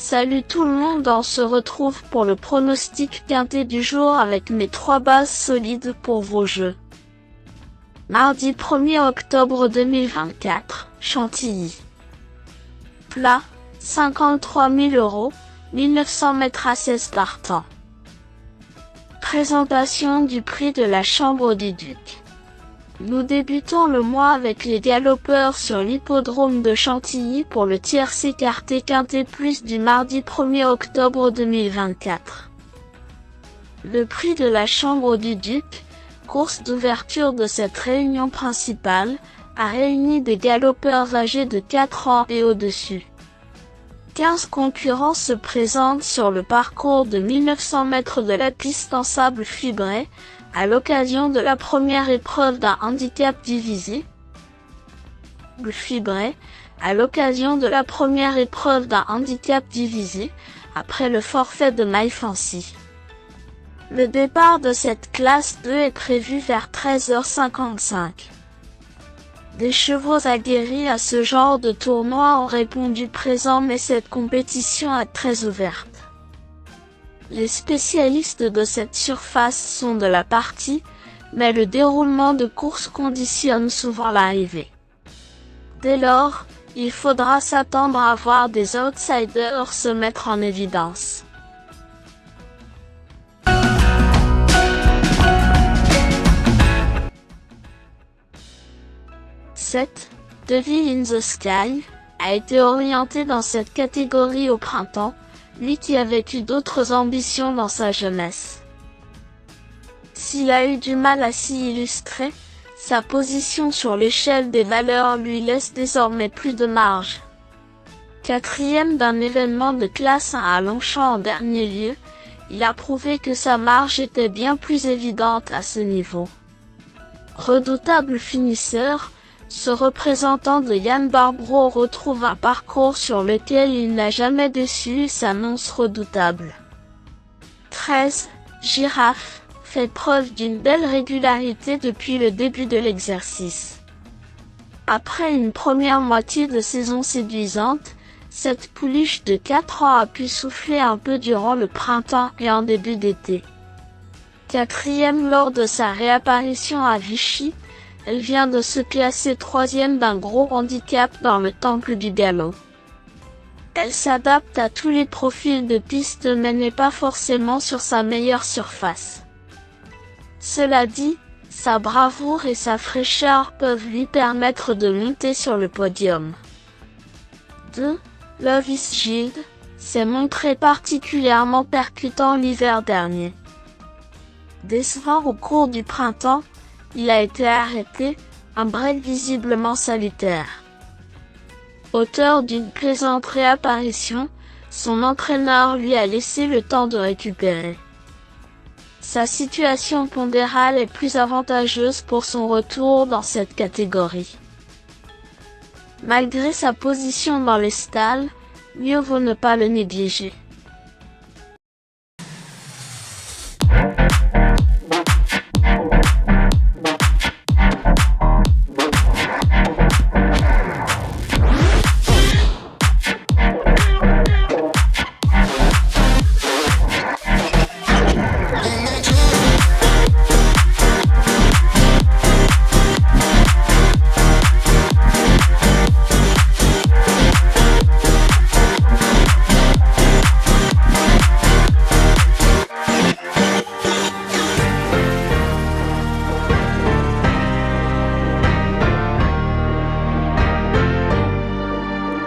Salut tout le monde, on se retrouve pour le pronostic quintet du jour avec mes 3 bases solides pour vos jeux. Mardi 1er octobre 2024, Chantilly. Plat, 53 000 €, 1900 mètres à 16 partants. Présentation du prix de la Chambre du Duc. Nous débutons le mois avec les galopeurs sur l'hippodrome de Chantilly pour le tiercé écarté quintet plus du mardi 1er octobre 2024. Le prix de la Chambre du Duc, course d'ouverture de cette réunion principale, a réuni des galopeurs âgés de 4 ans et au-dessus. 15 concurrents se présentent sur le parcours de 1900 mètres de la piste en sable fibré, à l'occasion de la première épreuve d'un handicap divisé. Après le forfait de Mile Fancy. Le départ de cette classe 2 est prévu vers 13h55. Des chevaux aguerris à ce genre de tournoi ont répondu présent, mais cette compétition est très ouverte. Les spécialistes de cette surface sont de la partie, mais le déroulement de course conditionne souvent l'arrivée. Dès lors, il faudra s'attendre à voir des outsiders se mettre en évidence. Devil in the Sky a été orienté dans cette catégorie au printemps, lui qui avait eu d'autres ambitions dans sa jeunesse. S'il a eu du mal à s'y illustrer, sa position sur l'échelle des valeurs lui laisse désormais plus de marge. 4e d'un événement de classe 1 à Longchamp en dernier lieu, il a prouvé que sa marge était bien plus évidente à ce niveau. Redoutable finisseur, ce représentant de Yann Barbro retrouve un parcours sur lequel il n'a jamais déçu et s'annonce redoutable. Girafe, fait preuve d'une belle régularité depuis le début de l'exercice. Après une première moitié de saison séduisante, cette pouliche de 4 ans a pu souffler un peu durant le printemps et en début d'été. 4e lors de sa réapparition à Vichy, elle vient de se classer 3e d'un gros handicap dans le temple du galop. Elle s'adapte à tous les profils de piste mais n'est pas forcément sur sa meilleure surface. Cela dit, sa bravoure et sa fraîcheur peuvent lui permettre de monter sur le podium. Love is Shield s'est montré particulièrement percutant l'hiver dernier. Décevant au cours du printemps, il a été arrêté, un break visiblement salutaire. Auteur d'une plaisante réapparition, son entraîneur lui a laissé le temps de récupérer. Sa situation pondérale est plus avantageuse pour son retour dans cette catégorie. Malgré sa position dans les stalles, mieux vaut ne pas le négliger.